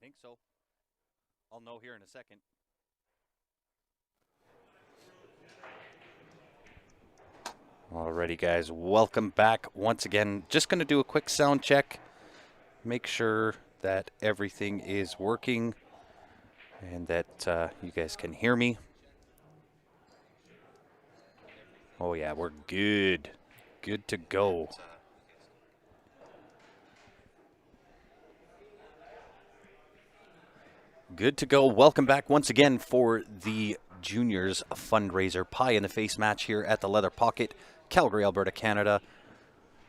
think so. I'll know here in a second. Alrighty, guys, welcome back once again. Just going to do a quick sound check, make sure that everything is working and that you guys can hear me. Oh yeah, we're good. Good to go. Good to go. Welcome back once again for the Juniors Fundraiser Pie in the Face match here at the Leather Pocket, Calgary, Alberta, Canada.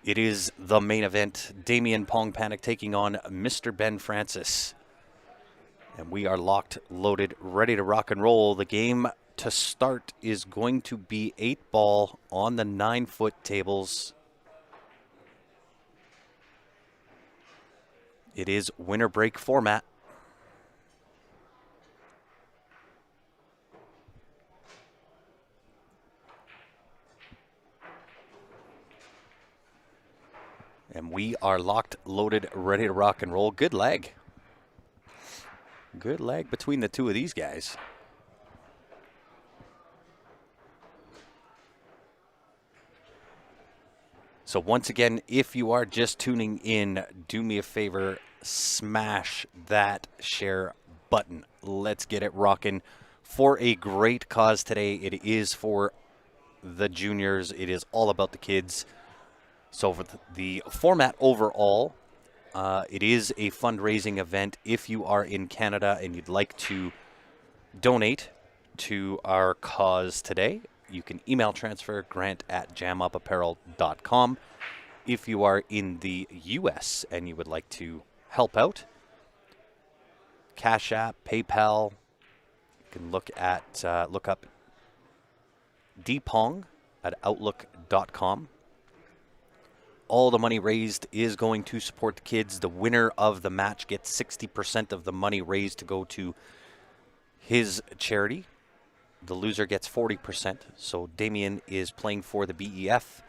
It is the main event. Damien Pong Panic taking on Mr. Ben Francis. And we are locked, loaded, ready to rock and roll. The game to start is going to be 8-ball on the 9-foot tables. It is winner break format. And we are locked, loaded, ready to rock and roll. Good leg. Good leg between the two of these guys. So once again, if you are just tuning in, do me a favor, smash that share button. Let's get it rocking for a great cause today. It is for the juniors. It is all about the kids. So for the format overall, it is a fundraising event. If you are in Canada and you'd like to donate to our cause today, you can email transfer grant@jamupapparel.com. If you are in the U.S. and you would like to help out, Cash App, PayPal, you can look up dpong at outlook.com. All the money raised is going to support the kids. The winner of the match gets 60% of the money raised to go to his charity. The loser gets 40%. So Damien is playing for the BEF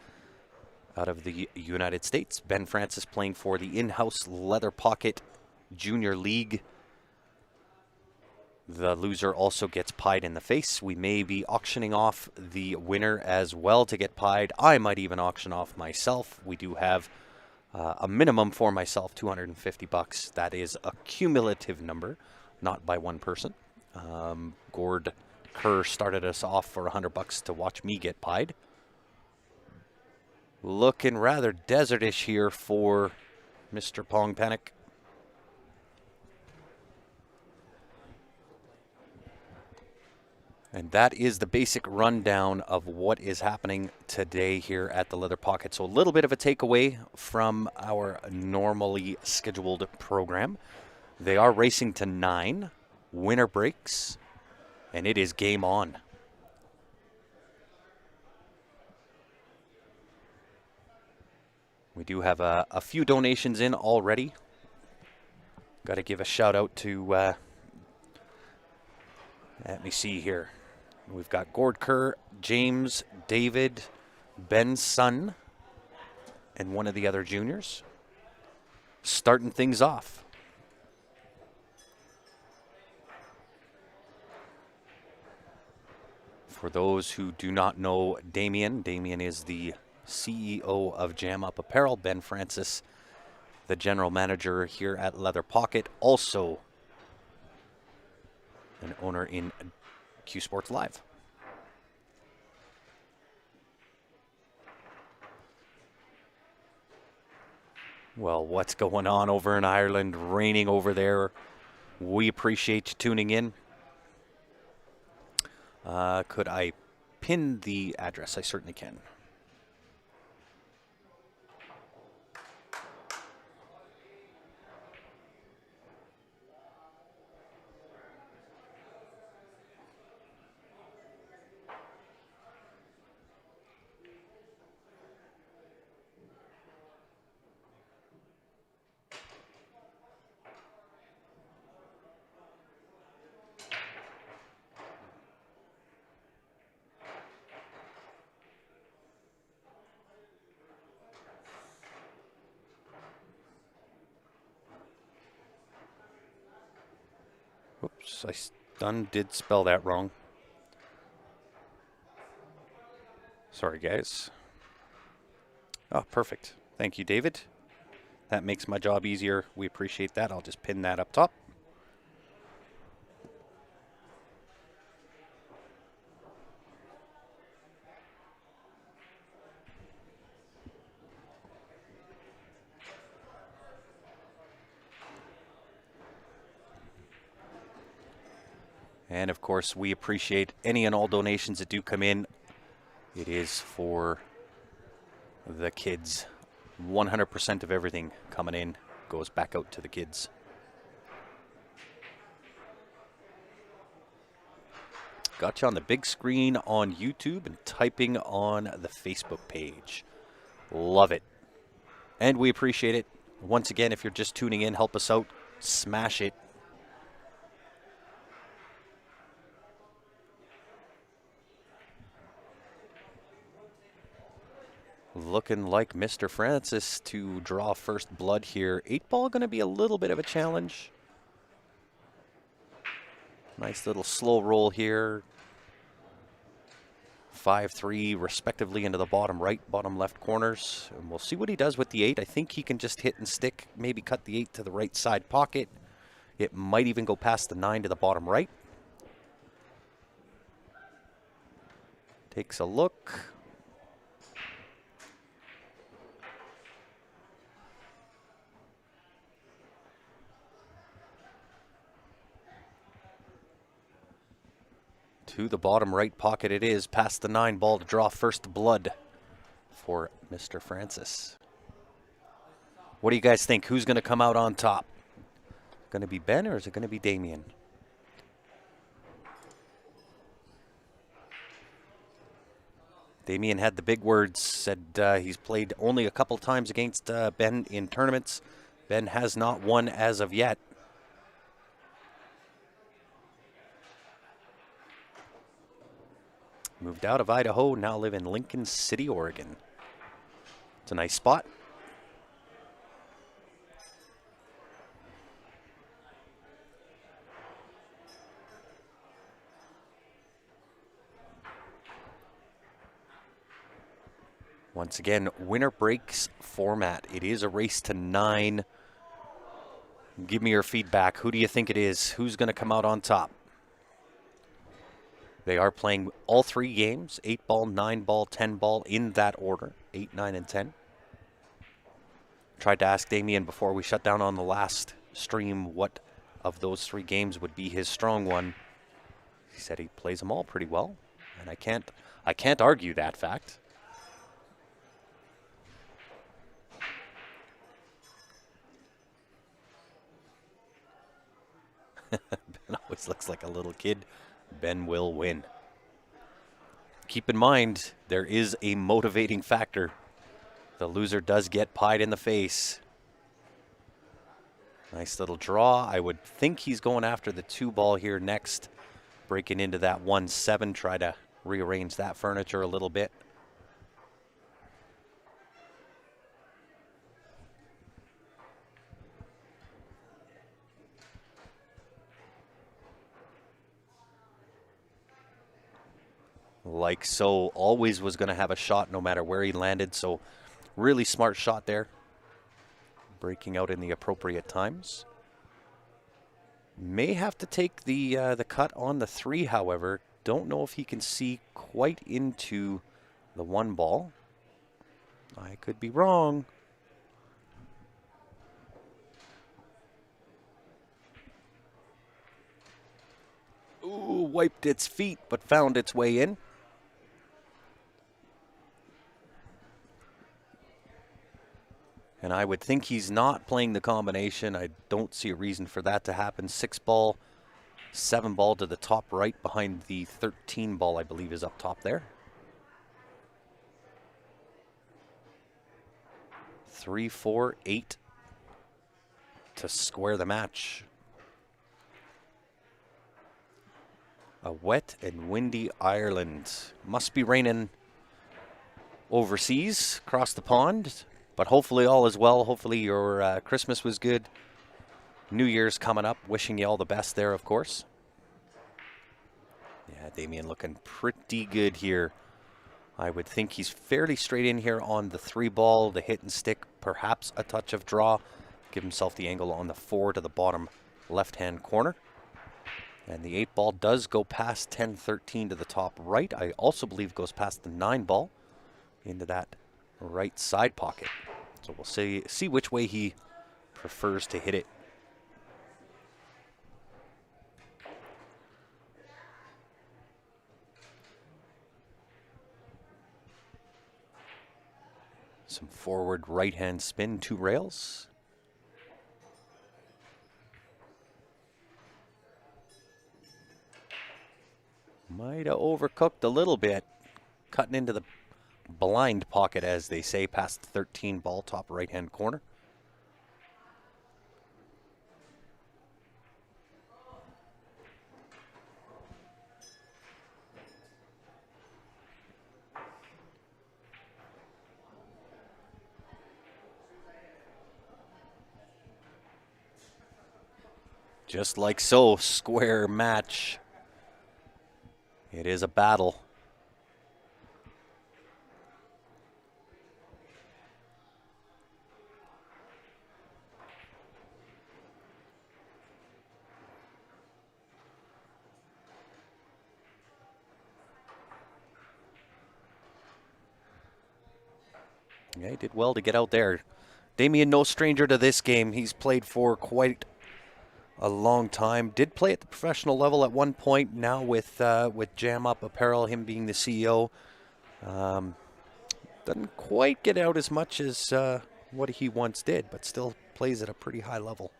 out of the United States. Ben Francis playing for the in-house Leather Pocket Junior League. The loser also gets pied in the face. We may be auctioning off the winner as well to get pied. I might even auction off myself. We do have a minimum for myself, $250. That is a cumulative number, not by one person. Gord Kerr started us off for $100 to watch me get pied. Looking rather desertish here for Mr. Pong Panic. And that is the basic rundown of what is happening today here at the Leather Pocket. So a little bit of a takeaway from our normally scheduled program. They are racing to 9 winner breaks, and it is game on. We do have a few donations in already. Got to give a shout out to, let me see here. We've got Gord Kerr, James, David, Ben's son, and one of the other juniors. Starting things off. For those who do not know Damien, Damien is the CEO of Jam Up Apparel. Ben Francis, the general manager here at Leather Pocket, also an owner in Q Sports Live. Well, what's going on over in Ireland? Raining over there. We appreciate you tuning in. Could I pin the address? I certainly can. Oops, did spell that wrong. Sorry, guys. Oh, perfect. Thank you, David. That makes my job easier. We appreciate that. I'll just pin that up top. And of course, we appreciate any and all donations that do come in. It is for the kids. 100% of everything coming in goes back out to the kids. Got you on the big screen on YouTube and typing on the Facebook page. Love it. And we appreciate it. Once again, if you're just tuning in, help us out. Smash it. Looking like Mr. Francis to draw first blood here. 8-ball going to be a little bit of a challenge. Nice little slow roll here. 5-3 respectively into the bottom right, bottom left corners. And we'll see what he does with the 8. I think he can just hit and stick, maybe cut the 8 to the right side pocket. It might even go past the 9 to the bottom right. Takes a look. To the bottom right pocket it is, past the 9 ball to draw first blood for Mr. Francis. What do you guys think? Who's going to come out on top? Going to be Ben or is it going to be Damien? Damien had the big words, said he's played only a couple times against Ben in tournaments. Ben has not won as of yet. Moved out of Idaho, now live in Lincoln City, Oregon. It's a nice spot. Once again, winner breaks format. It is a race to 9. Give me your feedback. Who do you think it is? Who's going to come out on top? They are playing all 3 games, 8-ball, 9-ball, 10-ball, in that order, 8, 9, and 10. Tried to ask Damien before we shut down on the last stream what of those 3 games would be his strong one. He said he plays them all pretty well, and I can't argue that fact. Ben always looks like a little kid. Ben will win. Keep in mind, there is a motivating factor. The loser does get pied in the face. Nice little draw. I would think he's going after the 2-ball here next. Breaking into that 1-7. Try to rearrange that furniture a little bit. Like so, always was going to have a shot no matter where he landed. So really smart shot there. Breaking out in the appropriate times. May have to take the cut on the 3, however. Don't know if he can see quite into the 1-ball. I could be wrong. Ooh, wiped its feet, but found its way in. And I would think he's not playing the combination. I don't see a reason for that to happen. 6-ball, 7-ball to the top right behind the 13-ball, I believe, is up top there. 3, 4, 8 to square the match. A wet and windy Ireland. Must be raining overseas, across the pond. But hopefully all is well. Hopefully your Christmas was good. New Year's coming up. Wishing you all the best there, of course. Yeah, Damien looking pretty good here. I would think he's fairly straight in here on the 3-ball, the hit and stick, perhaps a touch of draw. Give himself the angle on the 4 to the bottom left-hand corner. And the 8-ball does go past 10-13 to the top right. I also believe goes past the 9-ball into that right side pocket. So we'll see which way he prefers to hit it. Some forward right-hand spin, 2 rails. Might have overcooked a little bit. Cutting into the blind pocket, as they say, past the 13 ball, top right-hand corner. Just like so, square match. It is a battle. Yeah, he did well to get out there. Damien, no stranger to this game. He's played for quite a long time. Did play at the professional level at one point. Now with Jam Up Apparel, him being the CEO, doesn't quite get out as much as what he once did, but still plays at a pretty high level.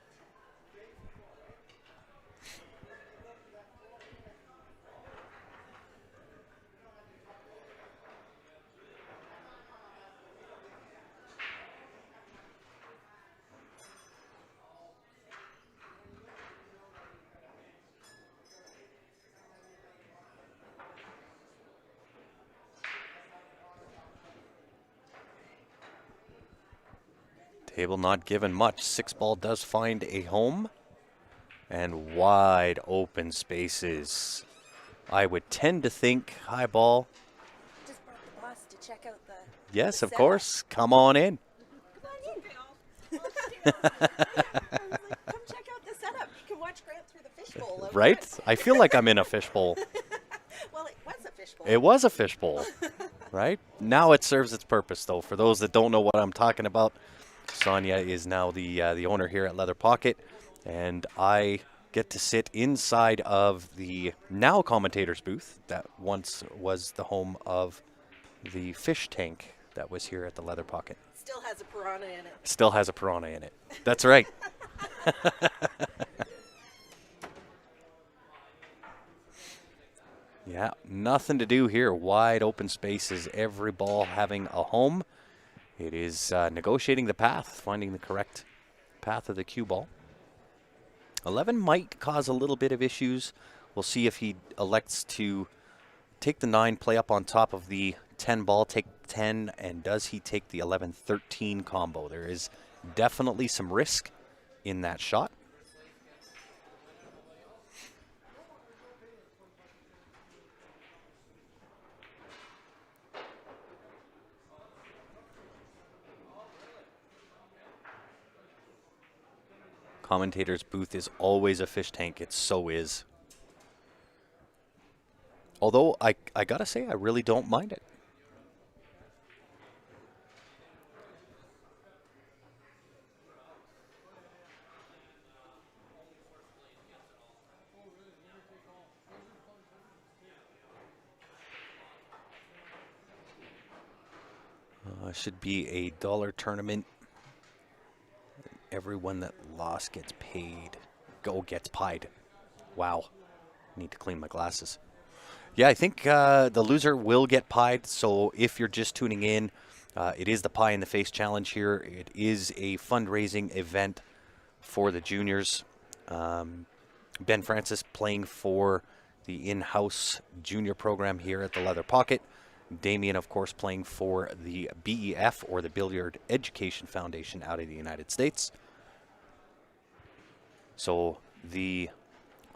Table not given much. 6-ball does find a home. And wide open spaces. I would tend to think high ball. Just brought the boss to check out the Yes, the of course. Come on in. Come on in. I was like, come check out the setup. You can watch Grant through the fishbowl. Over Right? front. I feel like I'm in a fishbowl. Well, it was a fishbowl. It was a fishbowl, right? Now it serves its purpose, though. For those that don't know what I'm talking about, Sonia is now the owner here at Leather Pocket, and I get to sit inside of the now commentator's booth that once was the home of the fish tank that was here at the Leather Pocket. Still has a piranha in it. Still has a piranha in it. That's right. Yeah, nothing to do here. Wide open spaces, every ball having a home. It is negotiating the path, finding the correct path of the cue ball. 11 might cause a little bit of issues. We'll see if he elects to take the 9, play up on top of the 10 ball, take 10, and does he take the 11-13 combo? There is definitely some risk in that shot. Commentator's booth is always a fish tank. It so is. Although, I gotta say, I really don't mind it. Should be a dollar tournament. Everyone that lost gets paid. Gets pied. Wow. Need to clean my glasses. Yeah, I think the loser will get pied. So if you're just tuning in, it is the Pie in the Face Challenge here. It is a fundraising event for the juniors. Ben Francis playing for the in-house junior program here at the Leather Pocket. Damien, of course, playing for the BEF, or the Billiard Education Foundation, out of the United States. So the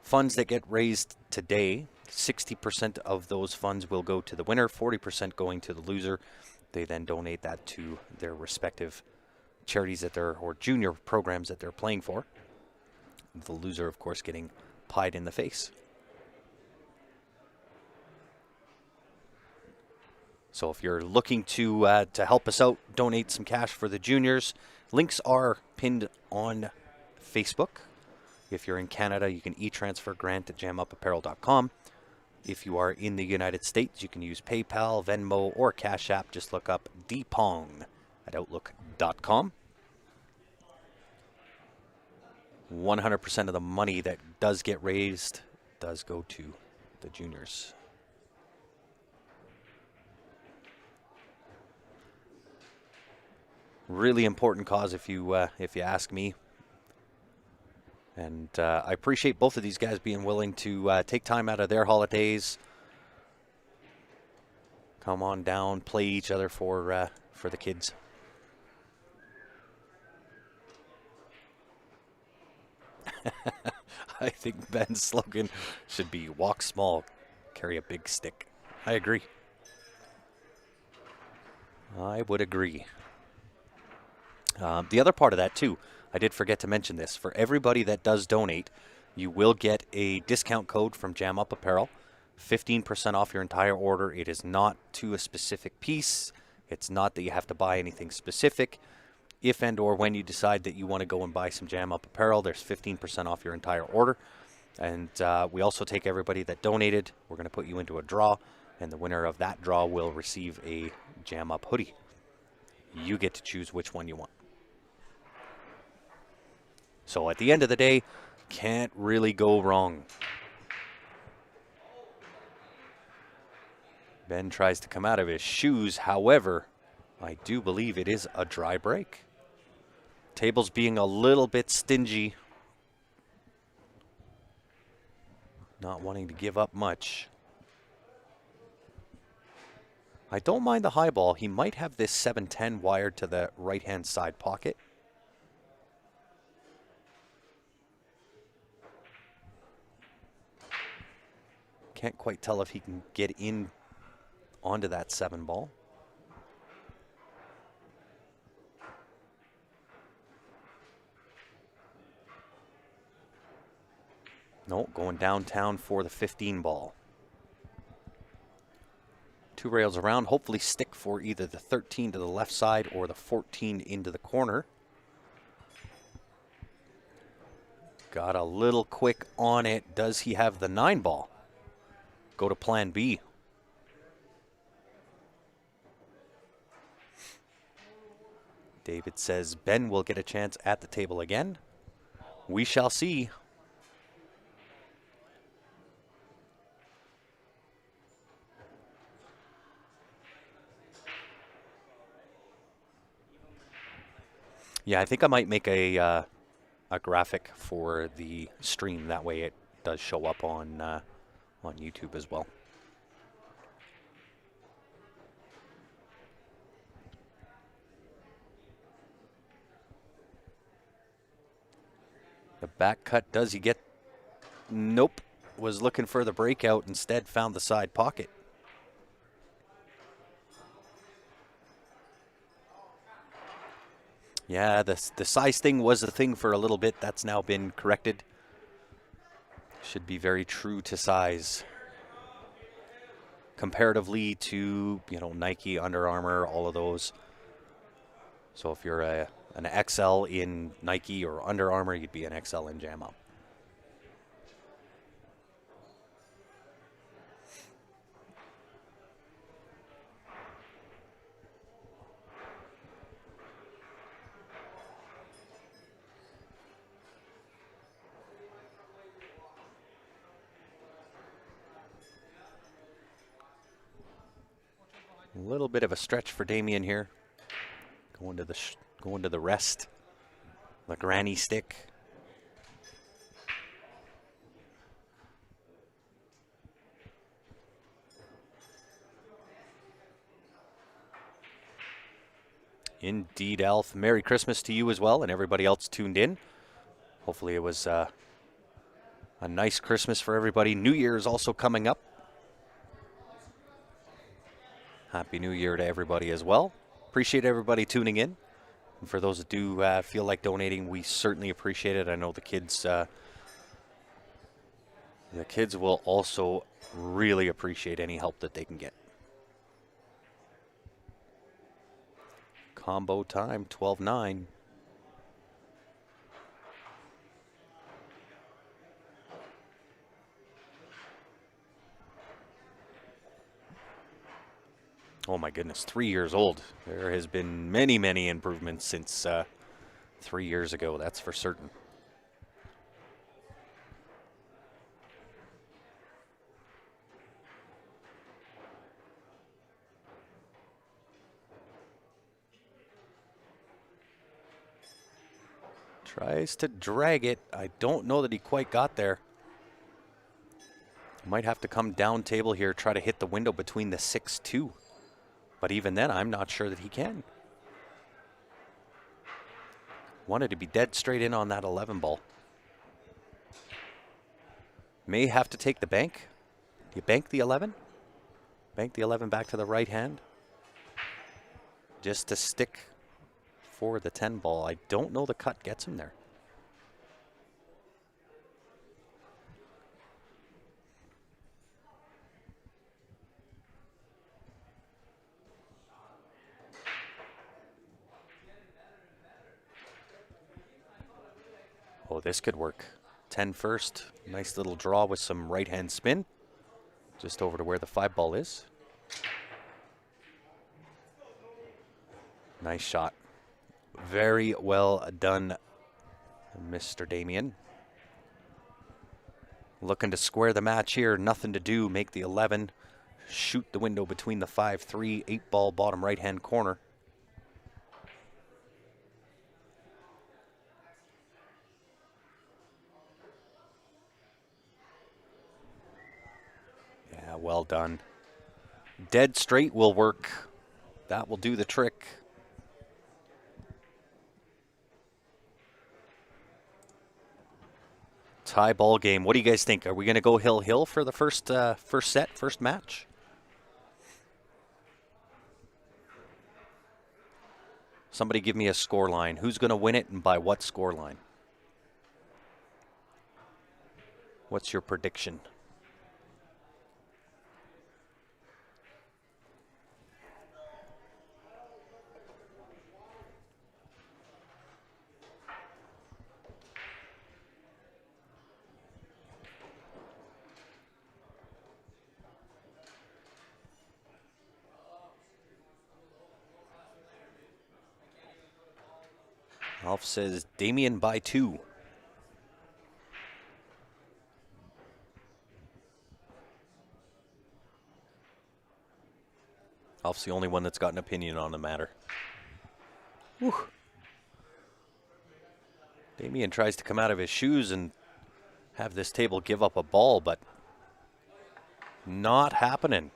funds that get raised today 60% of those funds will go to the winner, 40% going to the loser. They then donate that to their respective charities or junior programs that they're playing for. The loser, of course, getting pied in the face. So if you're looking to help us out, donate some cash for the juniors. Links are pinned on Facebook. If you're in Canada, you can e-transfer grant at jamupapparel.com. If you are in the United States, you can use PayPal, Venmo, or Cash App. Just look up dpong at outlook.com. 100% of the money that does get raised does go to the juniors. Really important cause if you ask me. And I appreciate both of these guys being willing to take time out of their holidays, come on down, play each other for the kids. I think Ben's slogan should be walk small, carry a big stick. I agree. I would agree. The other part of that, too, I did forget to mention this. For everybody that does donate, you will get a discount code from Jam Up Apparel, 15% off your entire order. It is not to a specific piece. It's not that you have to buy anything specific. If and or when you decide that you want to go and buy some Jam Up Apparel, there's 15% off your entire order. And we also take everybody that donated. We're going to put you into a draw, and the winner of that draw will receive a Jam Up hoodie. You get to choose which one you want. So at the end of the day, can't really go wrong. Ben tries to come out of his shoes. However, I do believe it is a dry break. Table's being a little bit stingy. Not wanting to give up much. I don't mind the high ball. He might have this 7-10 wired to the right-hand side pocket. Can't quite tell if he can get in onto that 7 ball. No, going downtown for the 15 ball. 2 rails around, hopefully stick for either the 13 to the left side or the 14 into the corner. Got a little quick on it. Does he have the 9 ball? Go to plan B. David says Ben will get a chance at the table again. We shall see. Yeah, I think I might make a graphic for the stream. That way it does show up on YouTube as well. The back cut, does he get? Nope. Was looking for the breakout, instead found the side pocket. Yeah, the size thing was a thing for a little bit. That's now been corrected. Should be very true to size. Comparatively to, Nike, Under Armour, all of those. So if you're an XL in Nike or Under Armour, you'd be an XL in Jam Up. A little bit of a stretch for Damien here. Going to the rest. The granny stick. Indeed, Alf. Merry Christmas to you as well, and everybody else tuned in. Hopefully it was a A nice Christmas for everybody. New Year is also coming up. Happy New Year to everybody as well. Appreciate everybody tuning in. And for those that do feel like donating, we certainly appreciate it. I know the kids will also really appreciate any help that they can get. Combo time, 12-9. Oh my goodness, 3 years old. There has been many, many improvements since 3 years ago, that's for certain. Tries to drag it. I don't know that he quite got there. Might have to come down table here, try to hit the window between the 6-2. But even then, I'm not sure that he can. Wanted to be dead straight in on that 11 ball. May have to take the bank. You bank the 11? Bank the 11 back to the right hand. Just to stick for the 10 ball. I don't know the cut gets him there. Oh, this could work. 10 first. Nice little draw with some right hand spin. Just over to where the 5 ball is. Nice shot. Very well done, Mr. Damien. Looking to square the match here. Nothing to do. Make the 11. Shoot the window between the 5-3, 8 ball bottom right hand corner. Yeah, well done. Dead straight will work. That will do the trick. Tie ball game. What do you guys think? Are we going to go hill for the first set, first match? Somebody give me a score line. Who's going to win it and by what score line? What's your prediction? Alf says Damien by 2. Alf's the only one that's got an opinion on the matter. Whew. Damien tries to come out of his shoes and have this table give up a ball, but not happening.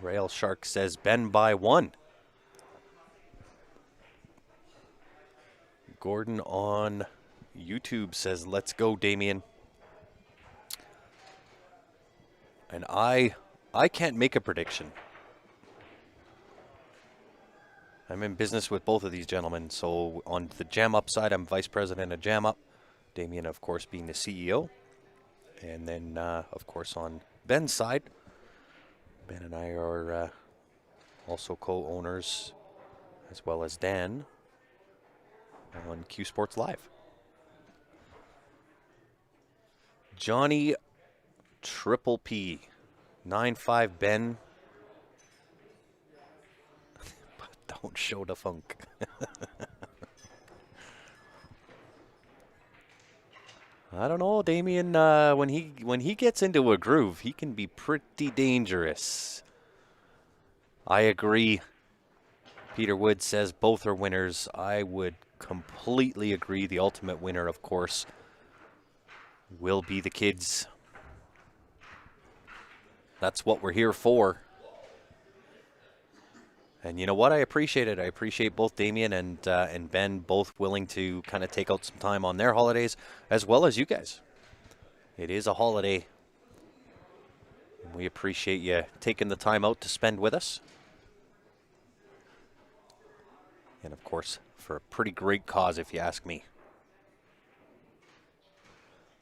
Rail Shark says Ben by 1. Gordon on YouTube says, let's go, Damien. And I can't make a prediction. I'm in business with both of these gentlemen. So on the Jam Up side, I'm vice president of Jam Up. Damien, of course, being the CEO. And then, of course, on Ben's side, Ben and I are also co-owners, as well as Dan, on Q Sports Live. Johnny Triple P, 9-5 Ben. But don't show the funk. I don't know, Damien. When he gets into a groove, he can be pretty dangerous. I agree. Peter Wood says both are winners. I would completely agree. The ultimate winner, of course, will be the kids. That's what we're here for. And you know what? I appreciate it. I appreciate both Damien and Ben both willing to kind of take out some time on their holidays, as well as you guys. It is a holiday. And we appreciate you taking the time out to spend with us. And of course, for a pretty great cause, if you ask me.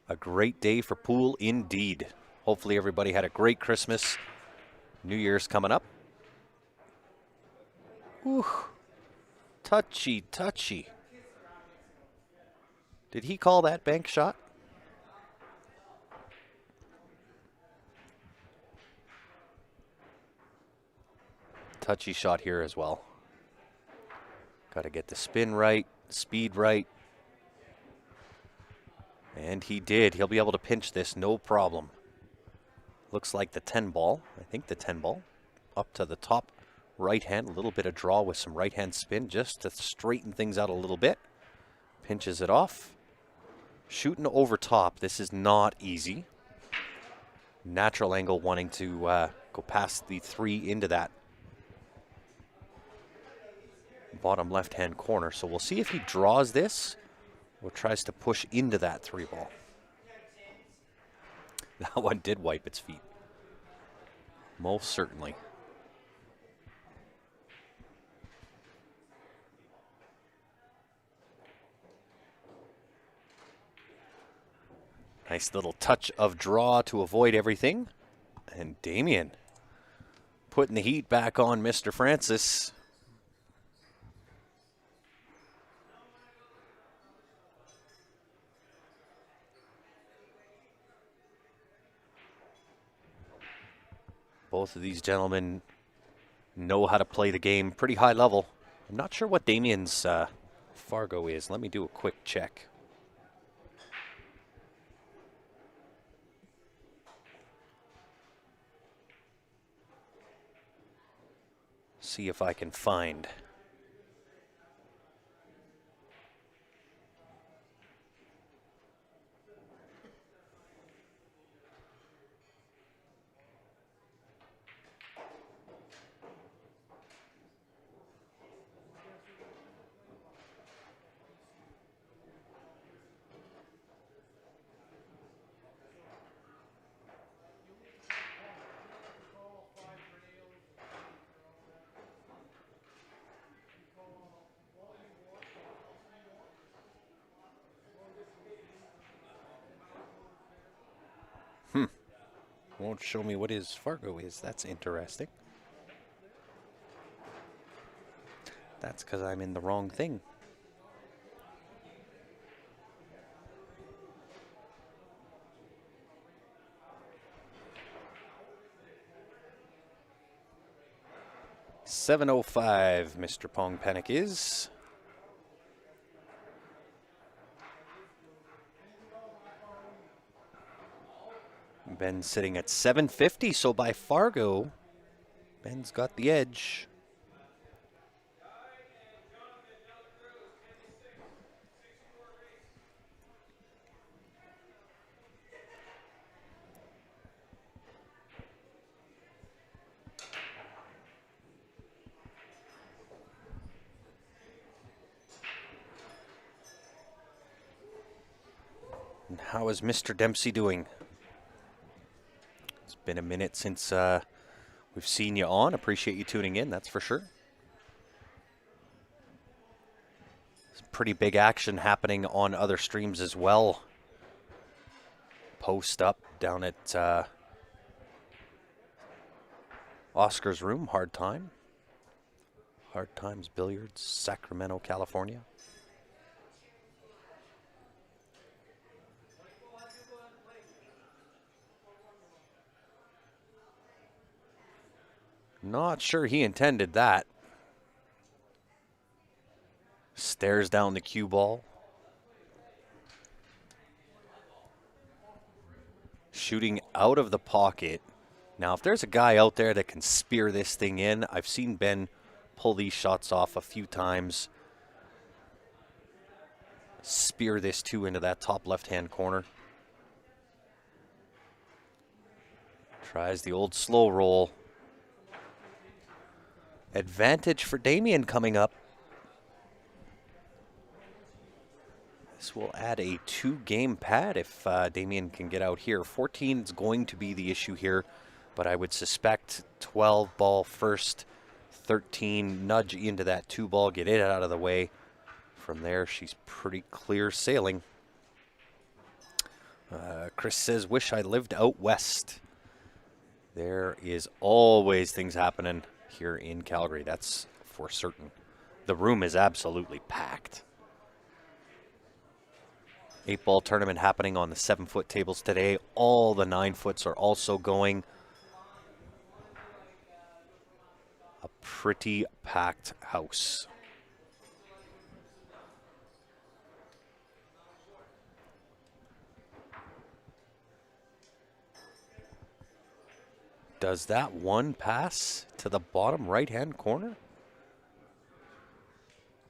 A great day for pool indeed. Hopefully everybody had a great Christmas. New Year's coming up. Ooh, touchy, touchy. Did he call that bank shot? Touchy shot here as well. Got to get the spin right, speed right. And he did. He'll be able to pinch this, no problem. Looks like the 10 ball. I think the 10 ball. Up to the top right hand. A little bit of draw with some right hand spin just to straighten things out a little bit. Pinches it off. Shooting over top. This is not easy. Natural angle wanting to go past the 3 into that bottom left hand corner. So we'll see if he draws this or tries to push into that 3 ball. That one did wipe its feet. Most certainly. Nice little touch of draw to avoid everything. And Damien putting the heat back on Mr. Francis. Both of these gentlemen know how to play the game pretty high level. I'm not sure what Damien's Fargo is. Let me do a quick check. See if I can find. Won't show me what his Fargo is. That's interesting. That's because I'm in the wrong thing. $7.05, Mr. Pong Panic is. Ben sitting at 750, so by Fargo, Ben's got the edge. And how is Mr. Dempsey doing? It's been a minute since we've seen you on. Appreciate you tuning in, that's for sure. There's pretty big action happening on other streams as well. Post up down at Oscar's room, Hard Times Billiards, Sacramento, California. Not sure he intended that. Stares down the cue ball. Shooting out of the pocket. Now, if there's a guy out there that can spear this thing in, I've seen Ben pull these shots off a few times. Spear this too into that top left-hand corner. Tries the old slow roll. Advantage for Damien coming up. This This will add a 2-game pad if Damien can get out here. 14 is going to be the issue here, but I would suspect 12 ball first, 13 nudge into that 2 ball, get it out of the way. From there, she's pretty clear sailing. Chris says, wish I lived out west. There is always things happening here in Calgary, that's for certain. The room is absolutely packed. 8-ball tournament happening on the 7-foot tables today. All the 9-foots are also going. A pretty packed house. Does that one pass to the bottom right-hand corner?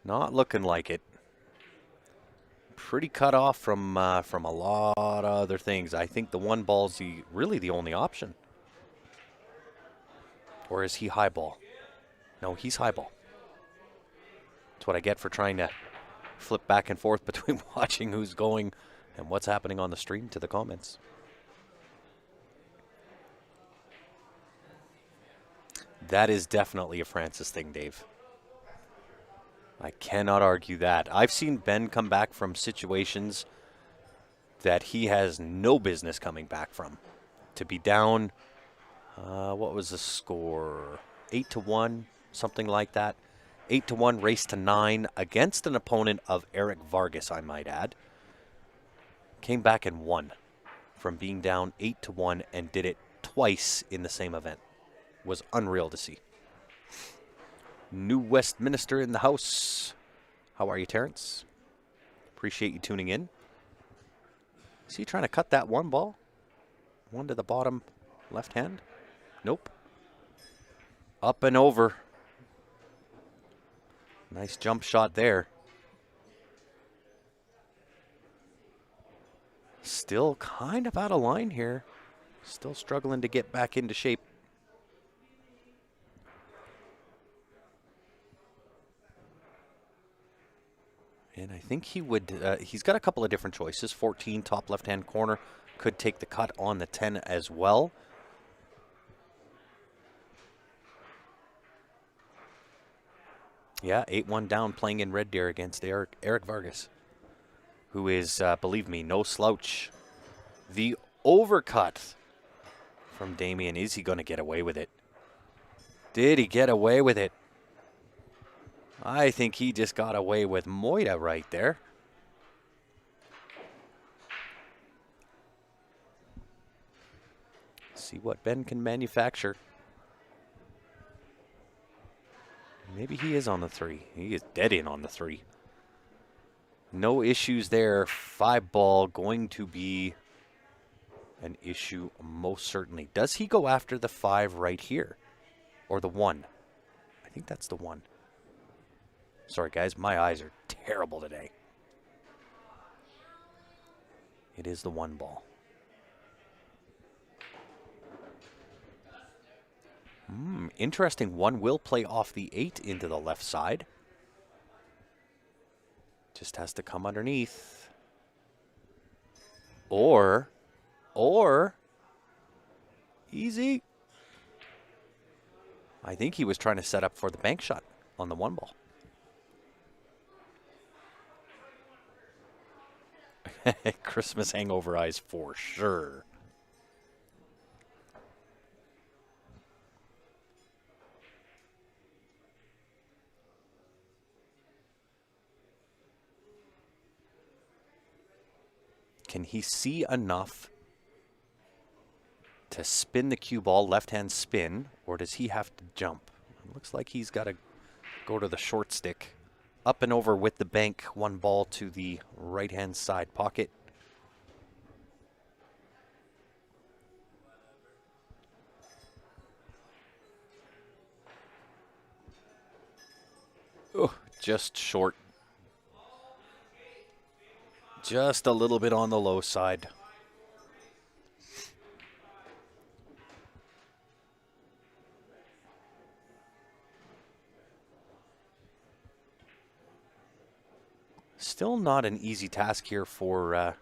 Not looking like it. Pretty cut off from a lot of other things. I think the 1 ball's really the only option. Or is he high ball? No, he's high ball. That's what I get for trying to flip back and forth between watching who's going and what's happening on the stream to the comments. That is definitely a Francis thing, Dave. I cannot argue that. I've seen Ben come back from situations that he has no business coming back from. To be down, what was the score? 8-1, something like that. 8-1, race to 9 against an opponent of Eric Vargas, I might add. Came back and won from being down 8-1 and did it twice in the same event. Was unreal to see. New Westminster in the house. How are you, Terrence? Appreciate you tuning in. Is he trying to cut that 1 ball? 1 to the bottom left hand? Nope. Up and over. Nice jump shot there. Still kind of out of line here. Still struggling to get back into shape. And I think he would, he's got a couple of different choices. 14, top left-hand corner, could take the cut on the 10 as well. Yeah, 8-1 down, playing in Red Deer against Eric Vargas, who is, believe me, no slouch. The overcut from Damien. Is he going to get away with it? Did he get away with it? I think he just got away with Moita right there. See what Ben can manufacture. Maybe he is on the 3. He is dead in on the 3. No issues there. 5 ball going to be an issue most certainly. Does he go after the 5 right here? Or the 1? I think that's the 1. Sorry, guys. My eyes are terrible today. It is the 1 ball. Interesting. 1 will play off the 8 into the left side. Just has to come underneath. Or, easy. I think he was trying to set up for the bank shot on the 1 ball. Christmas hangover eyes for sure. Can he see enough to spin the cue ball, left-hand spin, or does he have to jump? It looks like he's got to go to the short stick. Up and over with the bank, 1 ball to the right-hand side pocket. Oh, just short. Just a little bit on the low side. Still not an easy task here for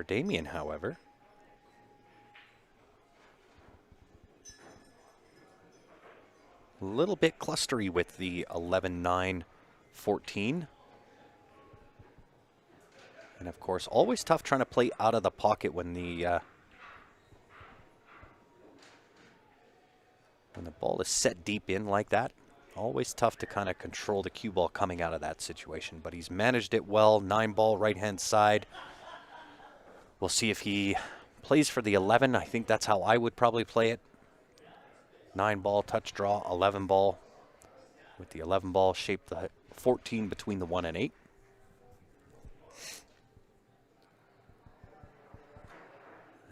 Damien, however. A little bit clustery with the 11-9-14. And of course, always tough trying to play out of the pocket when the ball is set deep in like that. Always tough to kind of control the cue ball coming out of that situation. But he's managed it well. 9-ball right-hand side. We'll see if he plays for the 11. I think that's how I would probably play it. 9-ball touch draw, 11-ball. With the 11-ball shape the 14 between the 1 and 8.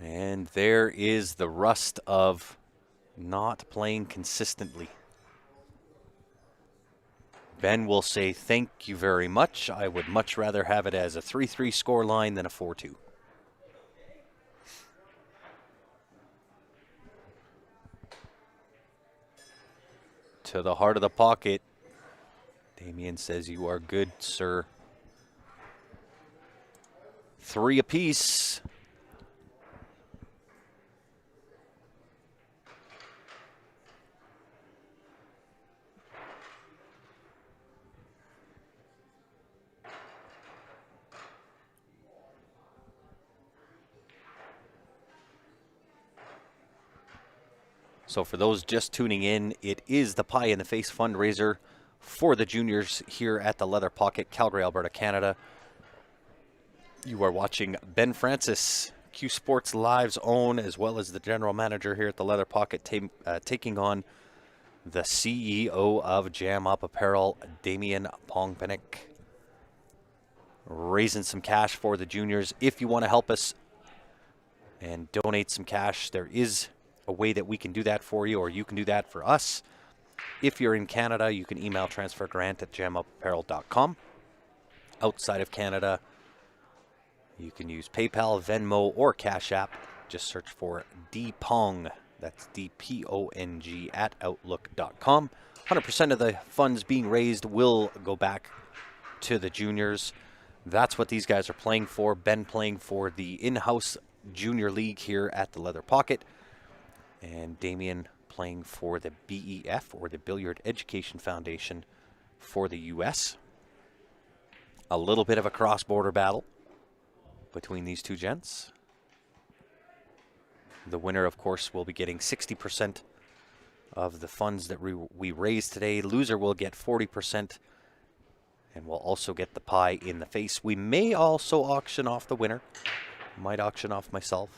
And there is the rust of not playing consistently. Ben will say, thank you very much. I would much rather have it as a 3-3 score line than a 4-2. To the heart of the pocket. Damien says, you are good, sir. 3 apiece. So for those just tuning in, it is the Pie in the Face fundraiser for the juniors here at the Leather Pocket, Calgary, Alberta, Canada. You are watching Ben Francis, Q Sports Live's own, as well as the general manager here at the Leather Pocket, taking on the CEO of Jam Up Apparel, Damien Pongpenick. Raising some cash for the juniors. If you want to help us and donate some cash, there is a way that we can do that for you, or you can do that for us. If you're in Canada, you can email transfergrant@jamupapparel.com. Outside of Canada, you can use PayPal, Venmo, or Cash App. Just search for DPong. That's DPONG at outlook.com. 100% of the funds being raised will go back to the juniors. That's what these guys are playing for. Ben playing for the in-house junior league here at the Leather Pocket. And Damien playing for the BEF, or the Billiard Education Foundation, for the U.S. A little bit of a cross-border battle between these two gents. The winner, of course, will be getting 60% of the funds that we raised today. Loser will get 40%, and will also get the Pie in the Face. We may also auction off the winner. Might auction off myself.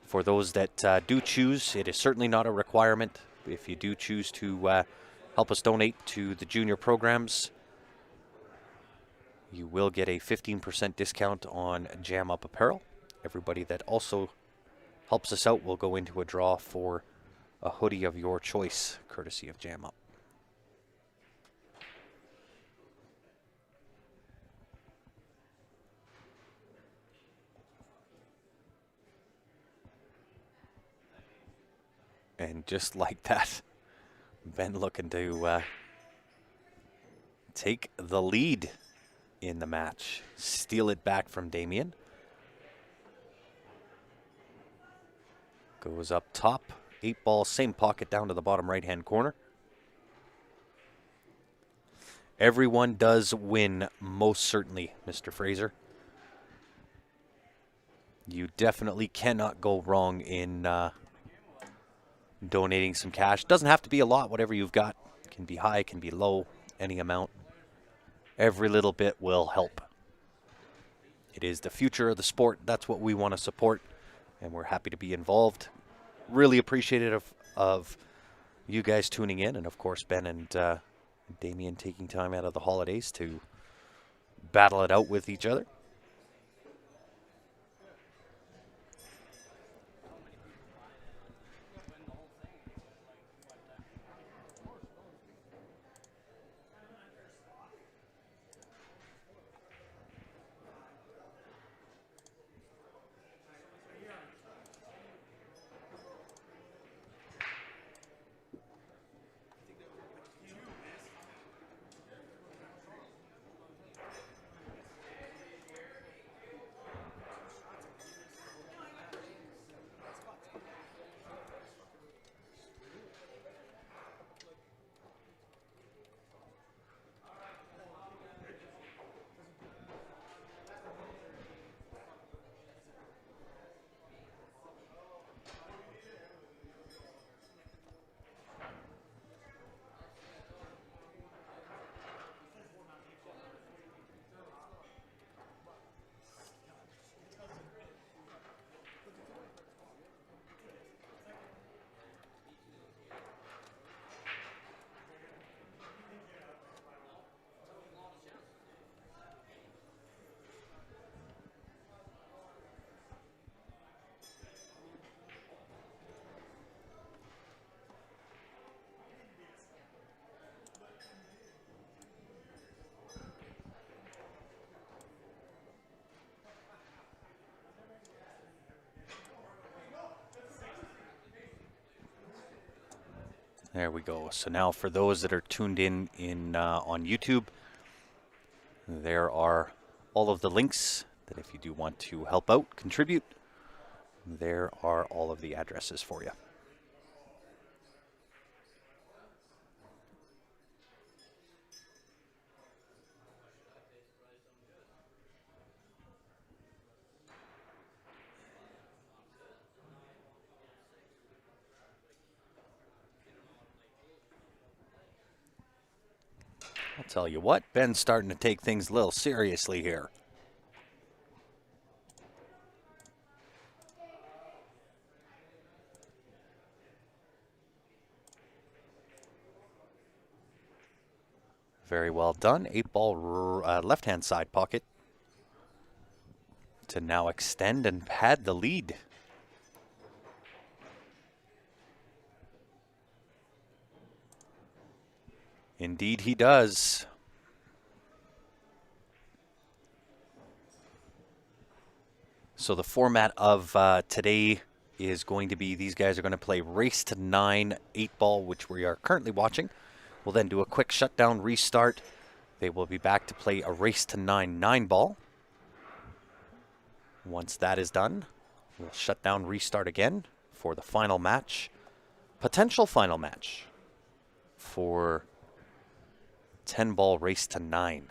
For those that do choose, it is certainly not a requirement. If you do choose to help us donate to the junior programs, you will get a 15% discount on Jam Up Apparel. Everybody that also helps us out will go into a draw for a hoodie of your choice, courtesy of Jam Up. And just like that, Ben looking to take the lead in the match. Steal it back from Damien. Goes up top. 8-ball, same pocket down to the bottom right-hand corner. Everyone does win, most certainly, Mr. Fraser. You definitely cannot go wrong in donating some cash. Doesn't have to be a lot. Whatever you've got. Can be high, can be low, any amount. Every little bit will help. It is the future of the sport. That's what we want to support, and we're happy to be involved. Really appreciative of you guys tuning in, and of course Ben and Damien taking time out of the holidays to battle it out with each other. There we go. So now for those that are tuned in on YouTube, there are all of the links that if you do want to help out, contribute, there are all of the addresses for you. I'll tell you what, Ben's starting to take things a little seriously here. Very well done. 8-ball left-hand side pocket to now extend and pad the lead. Indeed he does. So the format of today is going to be these guys are going to play race to 9 8-ball, which we are currently watching. We'll then do a quick shutdown restart. They will be back to play a race to 9 9-ball. Once that is done, we'll shut down restart again for the final match. Potential final match for 10-ball race to 9.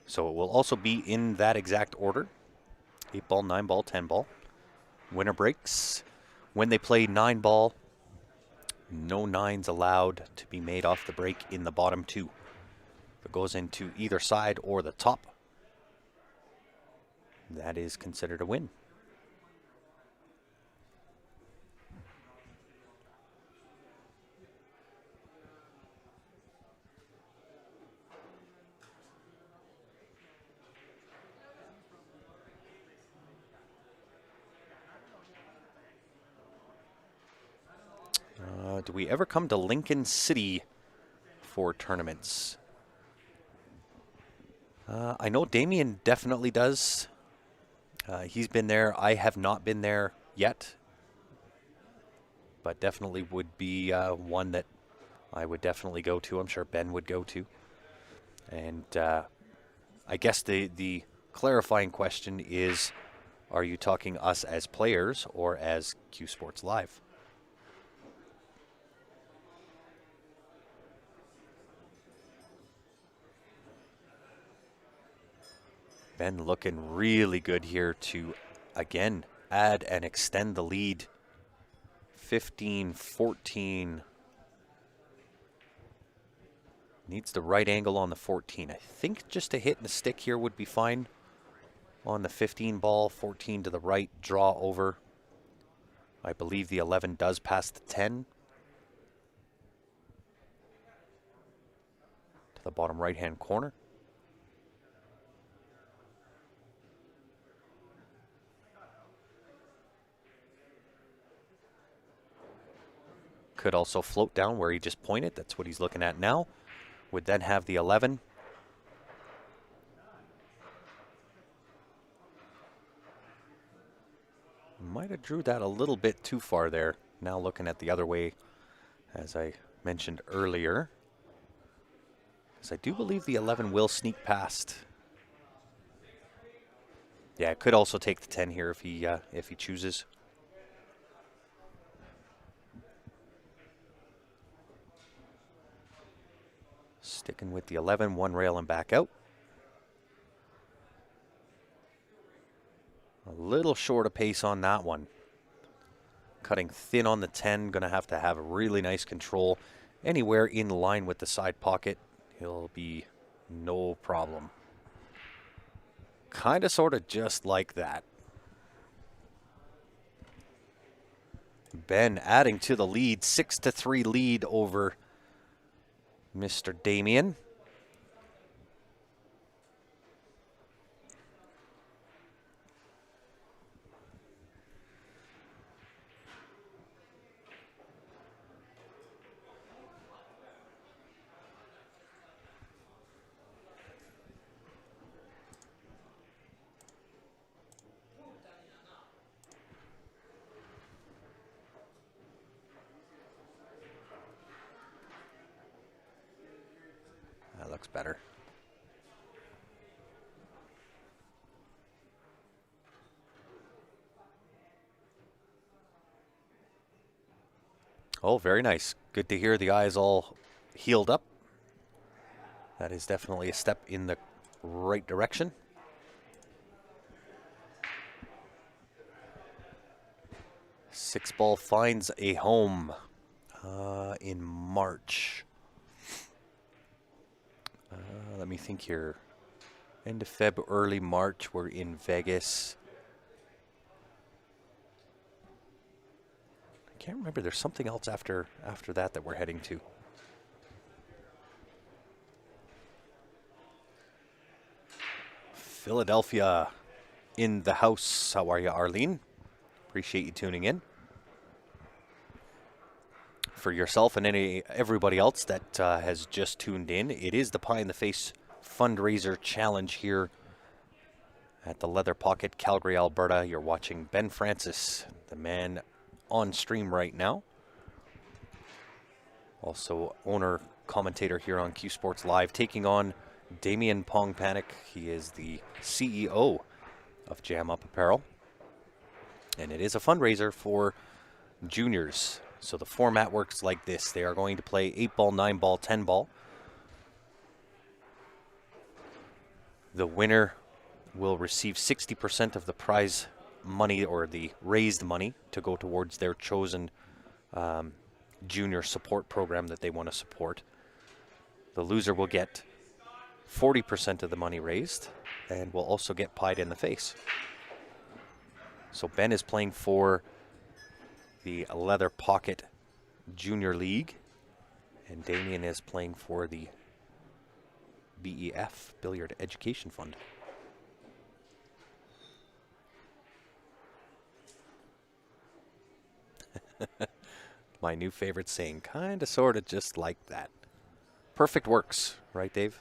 So it will also be in that exact order. 8-ball, 9-ball, 10-ball. Winner breaks. When they play 9-ball, no 9s allowed to be made off the break in the bottom 2. If it goes into either side or the top, that is considered a win. Do we ever come to Lincoln City for tournaments? I know Damien definitely does. He's been there. I have not been there yet, but definitely would be one that I would definitely go to. I'm sure Ben would go to. And I guess the clarifying question is, are you talking us as players or as Q Sports Live? Ben looking really good here to, again, add and extend the lead. 15-14. Needs the right angle on the 14. I think just a hit in the stick here would be fine on the 15 ball. 14 to the right, draw over. I believe the 11 does pass the 10. To the bottom right-hand corner. Could also float down where he just pointed. That's what he's looking at now. Would then have the 11. Might have drew that a little bit too far there. Now looking at the other way, as I mentioned earlier. Because I do believe the 11 will sneak past. Yeah, could also take the 10 here if he chooses. Sticking with the 11, one rail and back out. A little short of pace on that one. Cutting thin on the 10, going to have really nice control. Anywhere in line with the side pocket, he'll be no problem. Kind of sort of just like that. Ben adding to the lead, 6-3 lead over Mr. Damien. That looks better. Oh, very nice. Good to hear the eyes all healed up. That is definitely a step in the right direction. Six ball finds a home in March. Let me think here. End of Feb, early March, we're in Vegas. I can't remember. There's something else after that we're heading to. Philadelphia in the house. How are you, Arlene? Appreciate you tuning in. For yourself and everybody else that has just tuned in, it is the Pie in the Face Fundraiser Challenge here at the Leather Pocket, Calgary, Alberta. You're watching Ben Francis, the man on stream right now. Also owner, commentator here on Q Sports Live, taking on Damien Pong Panic. He is the CEO of Jam Up Apparel. And it is a fundraiser for juniors. So the format works like this. They are going to play 8-ball, 9-ball, 10-ball. The winner will receive 60% of the prize money or the raised money to go towards their chosen junior support program that they want to support. The loser will get 40% of the money raised and will also get pied in the face. So Ben is playing for the Leather Pocket Junior League, and Damien is playing for the BEF, Billiard Education Fund. My new favorite saying, kinda, sorta, just like that. Perfect works, right, Dave?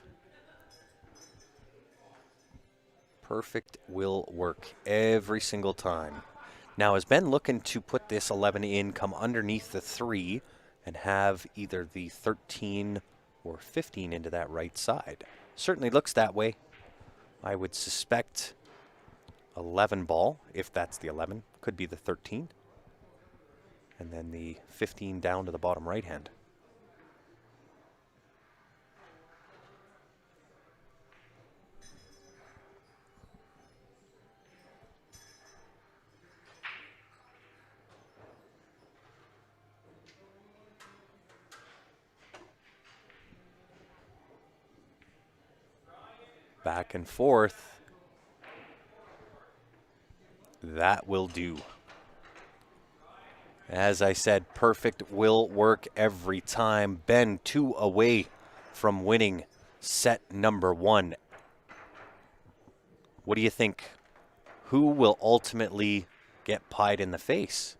Perfect will work every single time. Now, is Ben looking to put this 11 in, come underneath the 3, and have either the 13 or 15 into that right side? Certainly looks that way. I would suspect 11 ball, if that's the 11, could be the 13. And then the 15 down to the bottom right hand. Back and forth. That will do. As I said, perfect will work every time. Ben 2 away from winning set number 1. What do you think? Who will ultimately get pied in the face?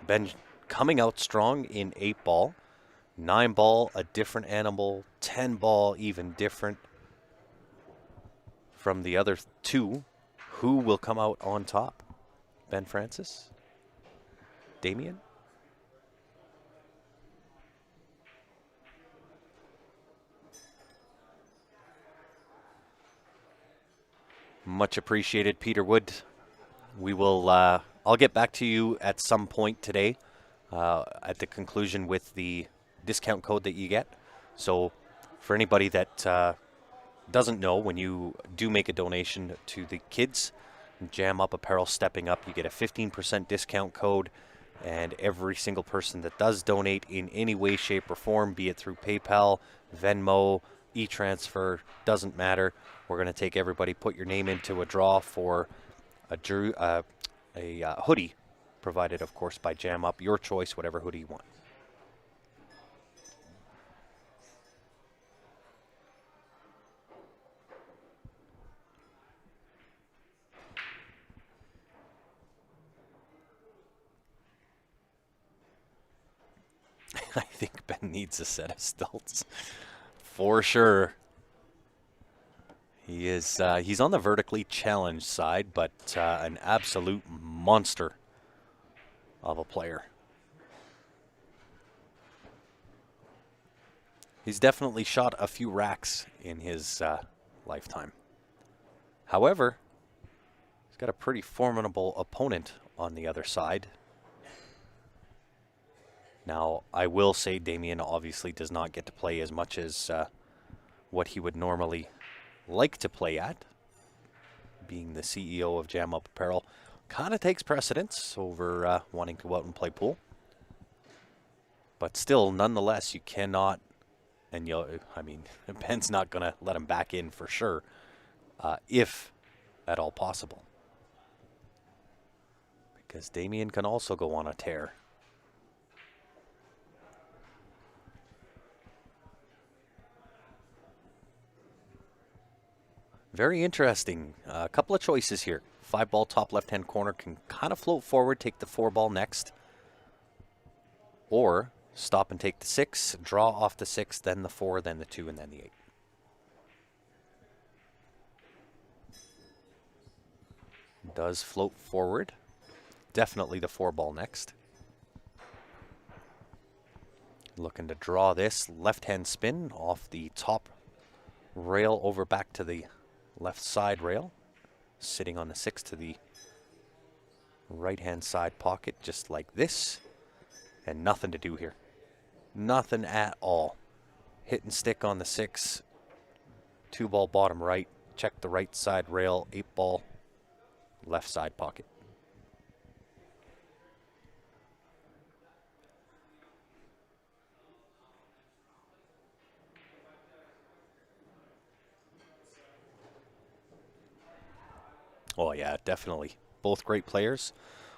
Ben coming out strong in 8-ball. 9-ball, a different animal. 10-ball, even different from the other 2. Who will come out on top? Ben Francis? Damien? Much appreciated, Peter Wood. We will, I'll get back to you at some point today at the conclusion with the discount code that you get. So for anybody that doesn't know, when you do make a donation to the kids, Jam Up Apparel Stepping Up, you get a 15% discount code. And every single person that does donate in any way, shape, or form, be it through PayPal, Venmo, e-transfer, doesn't matter. We're going to take everybody, put your name into a draw for a hoodie, provided, of course, by Jam Up. Your choice, whatever hoodie you want. needs a set of stilts. For sure. He is, he's on the vertically challenged side, but an absolute monster of a player. He's definitely shot a few racks in his lifetime. However, he's got a pretty formidable opponent on the other side. Now, I will say Damien obviously does not get to play as much as what he would normally like to play at. Being the CEO of Jam Up Apparel kind of takes precedence over wanting to go out and play pool. But still, nonetheless, you cannot, and I mean, Ben's not going to let him back in for sure, if at all possible. Because Damien can also go on a tear. Very interesting. A couple of choices here. 5-ball top left-hand corner can kind of float forward, take the 4-ball next. Or stop and take the 6, draw off the 6, then the 4, then the 2, and then the 8. Does float forward. Definitely the 4-ball next. Looking to draw this left-hand spin off the top rail over back to the left side rail, sitting on the 6 to the right-hand side pocket, just like this, and nothing to do here. Nothing at all. Hit and stick on the 6, 2-ball bottom right, check the right side rail, 8-ball left side pocket. Oh, yeah, definitely. Both great players.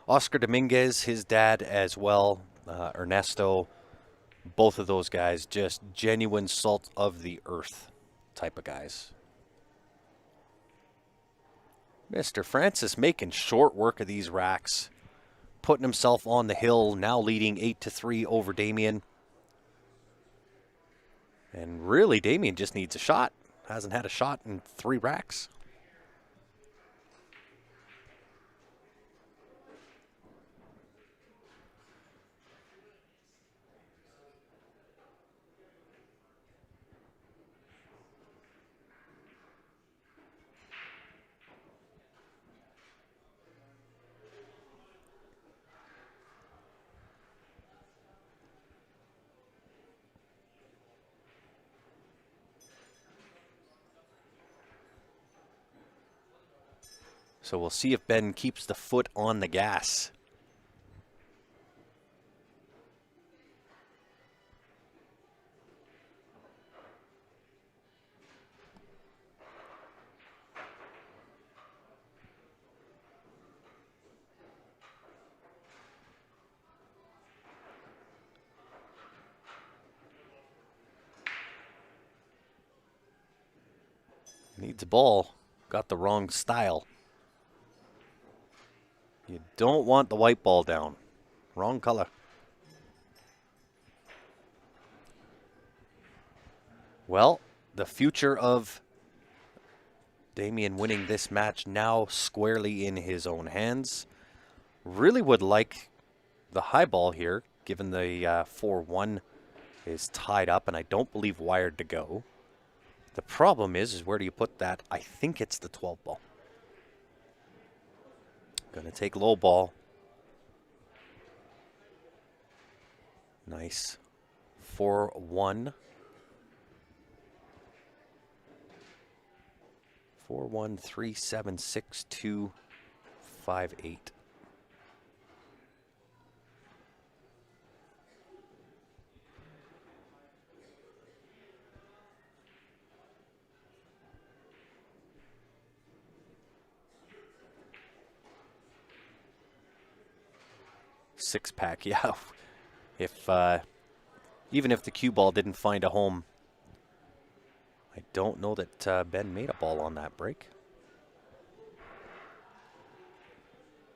Oscar Dominguez, his dad as well, Ernesto, both of those guys, just genuine salt of the earth type of guys. Mr. Francis making short work of these racks, putting himself on the hill, now leading 8-3 over Damien. And really, Damien just needs a shot. Hasn't had a shot in 3 racks. So we'll see if Ben keeps the foot on the gas. Needs a ball. Got the wrong style. You don't want the white ball down. Wrong color. Well, the future of Damien winning this match now squarely in his own hands. Really would like the high ball here, given the 4-1 is tied up and I don't believe wired to go. The problem is where do you put that? I think it's the 12 ball. Gonna take low ball. Nice. 4-1. 4-1, 3-7, 6-2, 5-8. Six pack, yeah. If even if the cue ball didn't find a home, I don't know that Ben made a ball on that break.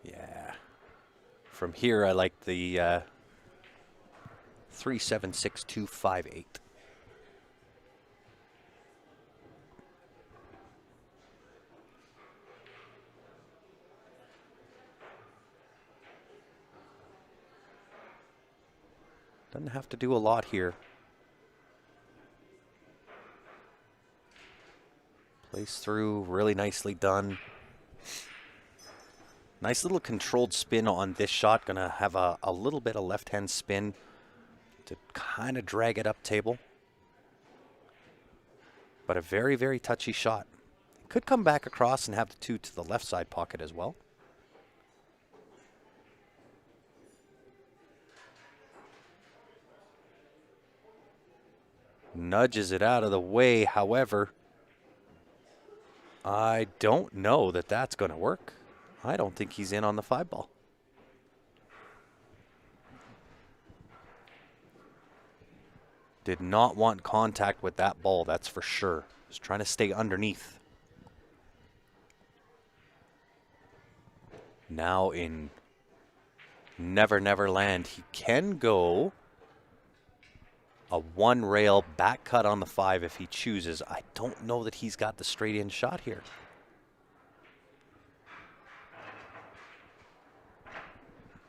Yeah. From here, I like the 376-258. Doesn't have to do a lot here. Plays through, really nicely done. Nice little controlled spin on this shot. Gonna have a little bit of left-hand spin to kind of drag it up table. But a very, very touchy shot. Could come back across and have the 2 to the left side pocket as well. Nudges it out of the way, however. I don't know that that's going to work. I don't think he's in on the 5 ball. Did not want contact with that ball, that's for sure. Was trying to stay underneath. Now in Never Never Land, he can go a 1 rail back cut on the 5 if he chooses. I don't know that he's got the straight in shot here.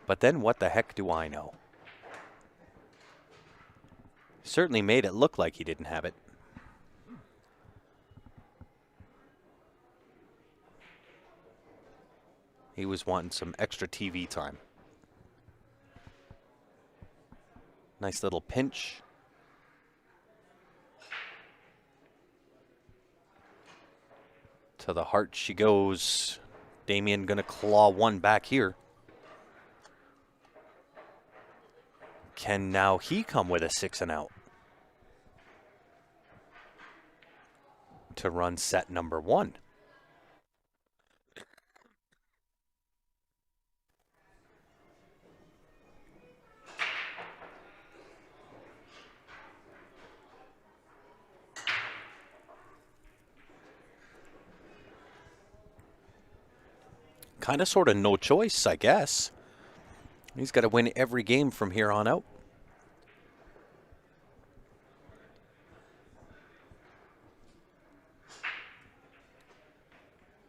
But then what the heck do I know? Certainly made it look like he didn't have it. He was wanting some extra TV time. Nice little pinch. To the heart she goes. Damien gonna claw 1 back here. Can now he come with a 6 and out to run set number 1? Kind of sort of no choice, I guess. He's got to win every game from here on out.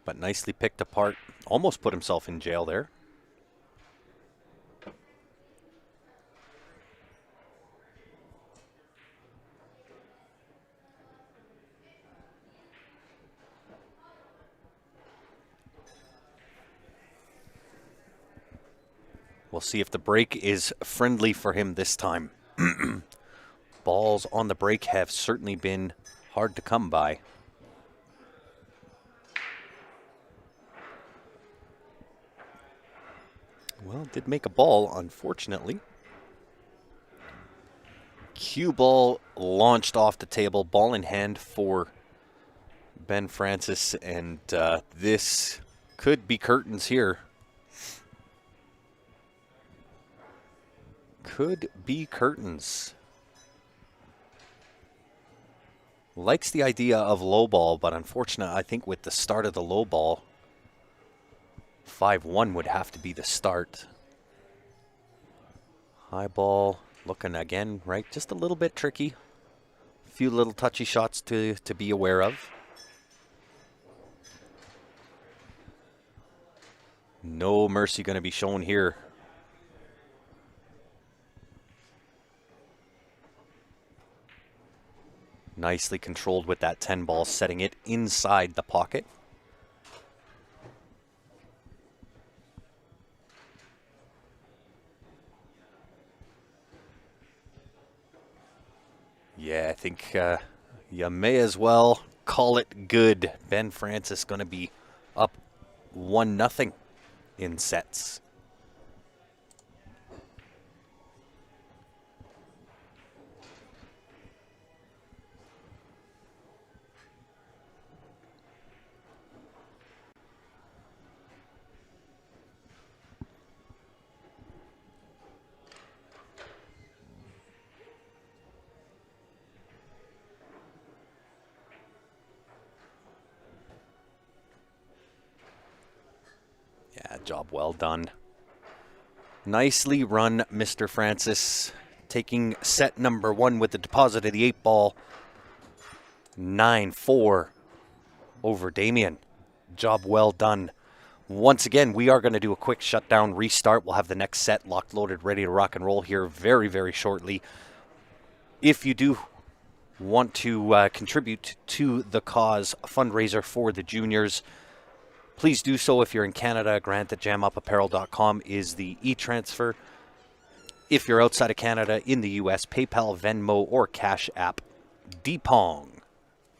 But nicely picked apart. Almost put himself in jail there. We'll see if the break is friendly for him this time. Balls on the break have certainly been hard to come by. Well, did make a ball, unfortunately. Cue ball launched off the table, ball in hand for Ben Francis, and this could be curtains here. Could be curtains. Likes the idea of low ball, but unfortunately, I think with the start of the low ball, 5-1 would have to be the start. High ball, looking again, right? Just a little bit tricky. A few little touchy shots to be aware of. No mercy going to be shown here. Nicely controlled with that 10 ball, setting it inside the pocket. Yeah, I think you may as well call it good. Ben Francis going to be up 1-0 in sets. Yeah, job well done. Nicely run, Mr. Francis. taking set number 1 with the deposit of the 8 ball. 9-4 over Damien. Job well done. Once again, we are going to do a quick shutdown restart. We'll have the next set locked, loaded, ready to rock and roll here very, very shortly. If you do want to contribute to the cause fundraiser for the juniors, please do so. If you're in Canada, grant at jamupapparel.com is the e-transfer. If you're outside of Canada, in the U.S., PayPal, Venmo, or Cash App, dpong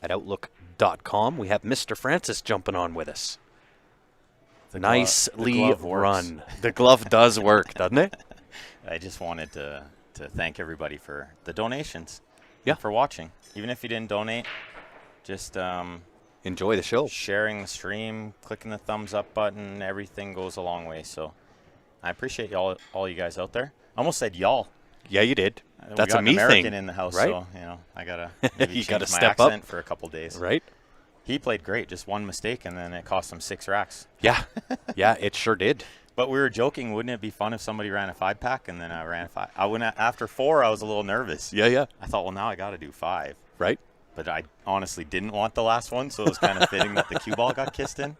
at outlook.com. We have Mr. Francis jumping on with us. Nicely run. The glove does work, doesn't it? I just wanted to thank everybody for the donations. Yeah. For watching. Even if you didn't donate, just enjoy the show. Sharing the stream, clicking the thumbs up button, everything goes a long way. So I appreciate y'all, all you guys out there. I almost said y'all. Yeah, you did. That's we got a me an American thing, in the house, right? so I gotta maybe You change gotta my step accent up for a couple days. Right? He played great, just one mistake, and then it cost him 6 racks. Yeah, yeah, it sure did. But we were joking, wouldn't it be fun if somebody ran a 5-pack and then I ran a 5? I went after 4. I was a little nervous. Yeah. I thought, well, now I got to do 5. Right. But I honestly didn't want the last one, so it was kind of fitting that the cue ball got kissed in.